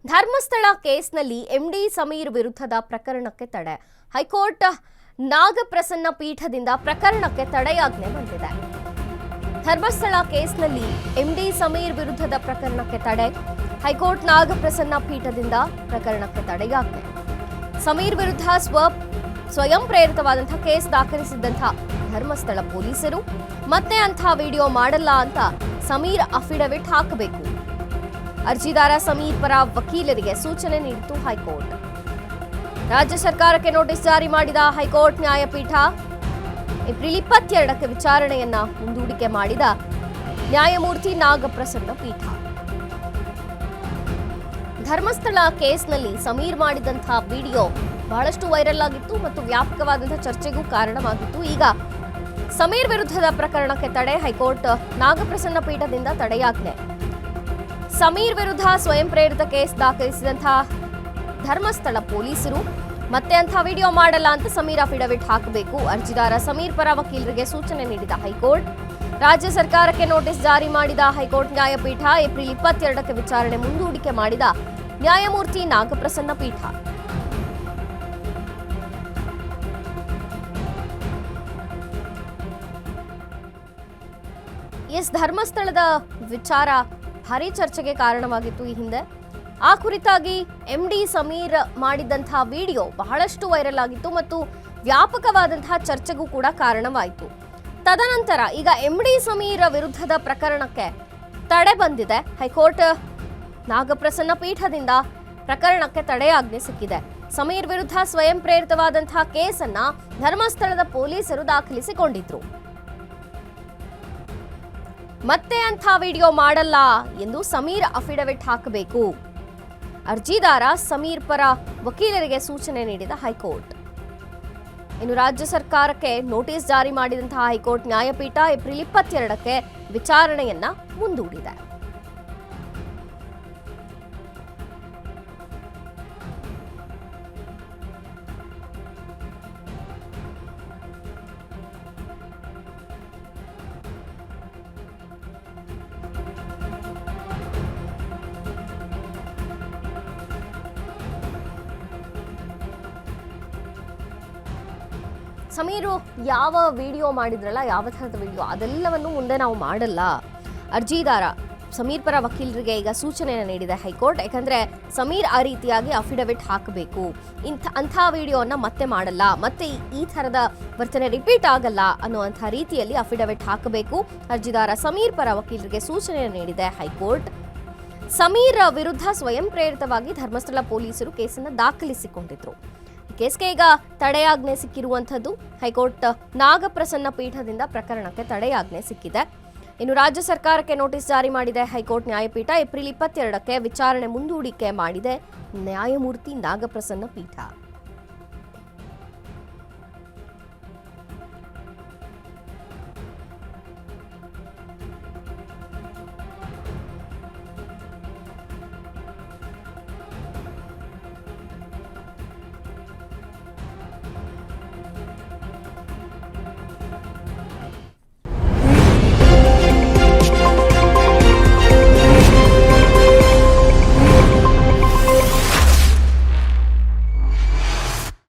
ಧರ್ಮಸ್ಥಳ ಕೇಸ್ನಲ್ಲಿ ಎಂಡಿ ಸಮೀರ್ ವಿರುದ್ಧದ ಪ್ರಕರಣಕ್ಕೆ ತಡೆ. ಹೈಕೋರ್ಟ್ ನಾಗಪ್ರಸನ್ನ ಪೀಠದಿಂದ ಪ್ರಕರಣಕ್ಕೆ ತಡೆಯಾಜ್ಞೆ ಬಂದಿದೆ. ಧರ್ಮಸ್ಥಳ ಕೇಸ್ನಲ್ಲಿ ಎಂಡಿ ಸಮೀರ್ ವಿರುದ್ಧದ ಪ್ರಕರಣಕ್ಕೆ ತಡೆ. ಹೈಕೋರ್ಟ್ ನಾಗಪ್ರಸನ್ನ ಪೀಠದಿಂದ ಪ್ರಕರಣಕ್ಕೆ ತಡೆಯಾಜ್ಞೆ. ಸಮೀರ್ ವಿರುದ್ಧ ಸ್ವಯಂ ಪ್ರೇರಿತವಾದಂತಹ ಕೇಸ್ ದಾಖಲಿಸಿದ್ದಂತಹ ಧರ್ಮಸ್ಥಳ ಪೊಲೀಸರು ಮತ್ತೆ ಅಂಥ ವಿಡಿಯೋ ಮಾಡಲ್ಲ ಅಂತ ಸಮೀರ್ ಅಫಿಡವಿಟ್ ಹಾಕಬೇಕು. ಅರ್ಜಿದಾರ ಸಮೀರ್ ಪರ ವಕೀಲರಿಗೆ ಸೂಚನೆ ನೀಡಿತು ಹೈಕೋರ್ಟ್. ರಾಜ್ಯ ಸರ್ಕಾರಕ್ಕೆ ನೋಟಿಸ್ ಜಾರಿ ಮಾಡಿದ ಹೈಕೋರ್ಟ್ ನ್ಯಾಯಪೀಠ ಏಪ್ರಿಲ್ 22ಕ್ಕೆ ವಿಚಾರಣೆಯನ್ನ ಮುಂದೂಡಿಕೆ ಮಾಡಿದ ನ್ಯಾಯಮೂರ್ತಿ ನಾಗಪ್ರಸನ್ನ ಪೀಠ. ಧರ್ಮಸ್ಥಳ ಕೇಸ್ನಲ್ಲಿ ಸಮೀರ್ ಮಾಡಿದಂತಹ ವಿಡಿಯೋ ಬಹಳಷ್ಟು ವೈರಲ್ ಆಗಿತ್ತು ಮತ್ತು ವ್ಯಾಪಕವಾದಂತಹ ಚರ್ಚೆಗೂ ಕಾರಣವಾಗಿತ್ತು. ಈಗ ಸಮೀರ್ ವಿರುದ್ಧದ ಪ್ರಕರಣಕ್ಕೆ ತಡೆ. ಹೈಕೋರ್ಟ್ ನಾಗಪ್ರಸನ್ನ ಪೀಠದಿಂದ ತಡೆಯಾಜ್ಞೆ. ಸಮೀರ್ ವಿರುದ್ಧ ಸ್ವಯಂ ಪ್ರೇರಿತ ಕೇಸ್ ದಾಖಲಿಸಿದಂತಹ ಧರ್ಮಸ್ಥಳ ಪೊಲೀಸರು ಮತ್ತೆ ಅಂಥ ವಿಡಿಯೋ ಮಾಡಲ್ಲ ಅಂತ ಸಮೀರ್ ಅಫಿಡವಿಟ್ ಹಾಕಬೇಕು. ಅರ್ಜಿದಾರ ಸಮೀರ್ ಪರ ವಕೀಲರಿಗೆ ಸೂಚನೆ ನೀಡಿದ ಹೈಕೋರ್ಟ್. ರಾಜ್ಯ ಸರ್ಕಾರಕ್ಕೆ ನೋಟಿಸ್ ಜಾರಿ ಮಾಡಿದ ಹೈಕೋರ್ಟ್ ನ್ಯಾಯಪೀಠ ಏಪ್ರಿಲ್ 22ಕ್ಕೆ ವಿಚಾರಣೆ ಮುಂದೂಡಿಕೆ ಮಾಡಿದ ನ್ಯಾಯಮೂರ್ತಿ ನಾಗಪ್ರಸನ್ನ ಪೀಠ. ಧರ್ಮಸ್ಥಳದ ವಿಚಾರ ಭಾರಿ ಚರ್ಚೆಗೆ ಕಾರಣವಾಗಿತ್ತು ಈ ಹಿಂದೆ. ಆ ಕುರಿತಾಗಿ ಎಂಡಿ ಸಮೀರ್ ಮಾಡಿದಂತಹ ವಿಡಿಯೋ ಬಹಳಷ್ಟು ವೈರಲ್ ಆಗಿತ್ತು ಮತ್ತು ವ್ಯಾಪಕವಾದಂತಹ ಚರ್ಚೆಗೂ ಕೂಡ ಕಾರಣವಾಯಿತು. ತದನಂತರ ಈಗ ಎಂಡಿ ಸಮೀರ್ ವಿರುದ್ಧದ ಪ್ರಕರಣಕ್ಕೆ ತಡೆ ಬಂದಿದೆ. ಹೈಕೋರ್ಟ್ ನಾಗಪ್ರಸನ್ನ ಪೀಠದಿಂದ ಪ್ರಕರಣಕ್ಕೆ ತಡೆಯಾಜ್ಞೆ ಸಿಕ್ಕಿದೆ. ಸಮೀರ್ ವಿರುದ್ಧ ಸ್ವಯಂ ಪ್ರೇರಿತವಾದಂತಹ ಕೇಸನ್ನ ಧರ್ಮಸ್ಥಳದ ಪೊಲೀಸರು ದಾಖಲಿಸಿಕೊಂಡಿದ್ರು. ಮತ್ತೆ ಅಂಥ ವಿಡಿಯೋ ಮಾಡಲ್ಲ ಎಂದು ಸಮೀರ್ ಅಫಿಡವಿಟ್ ಹಾಕಬೇಕು. ಅರ್ಜಿದಾರ ಸಮೀರ್ ಪರ ವಕೀಲರಿಗೆ ಸೂಚನೆ ನೀಡಿದ ಹೈಕೋರ್ಟ್. ಇನ್ನು ರಾಜ್ಯ ಸರ್ಕಾರಕ್ಕೆ ನೋಟಿಸ್ ಜಾರಿ ಮಾಡಿದಂತಹ ಹೈಕೋರ್ಟ್ ನ್ಯಾಯಪೀಠ ಏಪ್ರಿಲ್ 22ಕ್ಕೆ ವಿಚಾರಣೆಯನ್ನ ಮುಂದೂಡಿದೆ. ಸಮೀರು ಯಾವ ವಿಡಿಯೋ ಮಾಡಿದ್ರಲ್ಲ, ಯಾವ ಥರದ ವಿಡಿಯೋ, ಅದೆಲ್ಲವನ್ನು ಮುಂದೆ ನಾವು ಮಾಡಲ್ಲ. ಅರ್ಜಿದಾರ ಸಮೀರ್ ಪರ ವಕೀಲರಿಗೆ ಈಗ ಸೂಚನೆಯನ್ನು ನೀಡಿದೆ ಹೈಕೋರ್ಟ್. ಯಾಕಂದರೆ ಸಮೀರ್ ಆ ರೀತಿಯಾಗಿ ಅಫಿಡವಿಟ್ ಹಾಕಬೇಕು. ಅಂಥ ವಿಡಿಯೋನ ಮತ್ತೆ ಮಾಡಲ್ಲ, ಮತ್ತೆ ಈ ಥರದ ವರ್ತನೆ ರಿಪೀಟ್ ಆಗಲ್ಲ ಅನ್ನುವಂಥ ರೀತಿಯಲ್ಲಿ ಅಫಿಡವಿಟ್ ಹಾಕಬೇಕು. ಅರ್ಜಿದಾರ ಸಮೀರ್ ಪರ ವಕೀಲರಿಗೆ ಸೂಚನೆಯನ್ನು ನೀಡಿದೆ ಹೈಕೋರ್ಟ್. ಸಮೀರ್ ವಿರುದ್ಧ ಸ್ವಯಂ ಪ್ರೇರಿತವಾಗಿ ಧರ್ಮಸ್ಥಳ ಪೊಲೀಸರು ಕೇಸನ್ನು ದಾಖಲಿಸಿಕೊಂಡಿದ್ರು. ಕೇಸ್ಗೆ ಈಗ ತಡೆಯಾಜ್ಞೆ ಸಿಕ್ಕಿರುವಂಥದ್ದು. ಹೈಕೋರ್ಟ್ ನಾಗಪ್ರಸನ್ನ ಪೀಠದಿಂದ ಪ್ರಕರಣಕ್ಕೆ ತಡೆಯಾಜ್ಞೆ ಸಿಕ್ಕಿದೆ. ಇನ್ನು ರಾಜ್ಯ ಸರ್ಕಾರಕ್ಕೆ ನೋಟಿಸ್ ಜಾರಿ ಮಾಡಿದೆ ಹೈಕೋರ್ಟ್ ನ್ಯಾಯಪೀಠ. ಏಪ್ರಿಲ್ 22ಕ್ಕೆ ವಿಚಾರಣೆ ಮುಂದೂಡಿಕೆ ಮಾಡಿದೆ ನ್ಯಾಯಮೂರ್ತಿ ನಾಗಪ್ರಸನ್ನ ಪೀಠ.